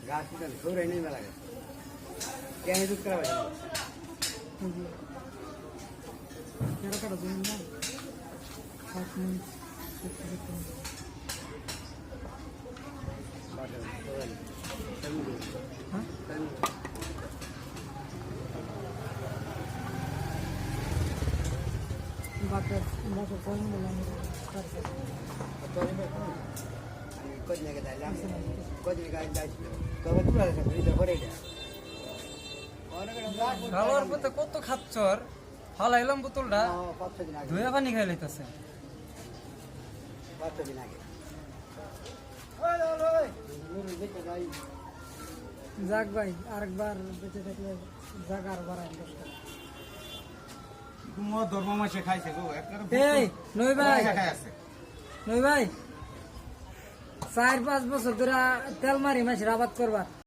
গাছ ঘুরে নেই মেলা কেন দুধ করা হয় কাটা জমি না 7 মিনিট বাটার ফোন বললাম কদিন আগে যাইলাম কদিন আগে যাইছিল তবে দূর আছে ফ্রিজে ভরে এটা খাওয়ার পথে কত খাচ্ছর ফালাইলাম বোতলটা 5 দিন আগে ধুয়া পানি খাই লাইতাছে 5 দিন আগে যাক ভাই আরেকবার বেঁচে থাকলে যাক আর বাড়াই ধর্ম মাসে খাইছে গো এই নই ভাই খাই আছে নই ভাই 4-5 বছর ধরে তেল মারি মাছের আবাদ করবা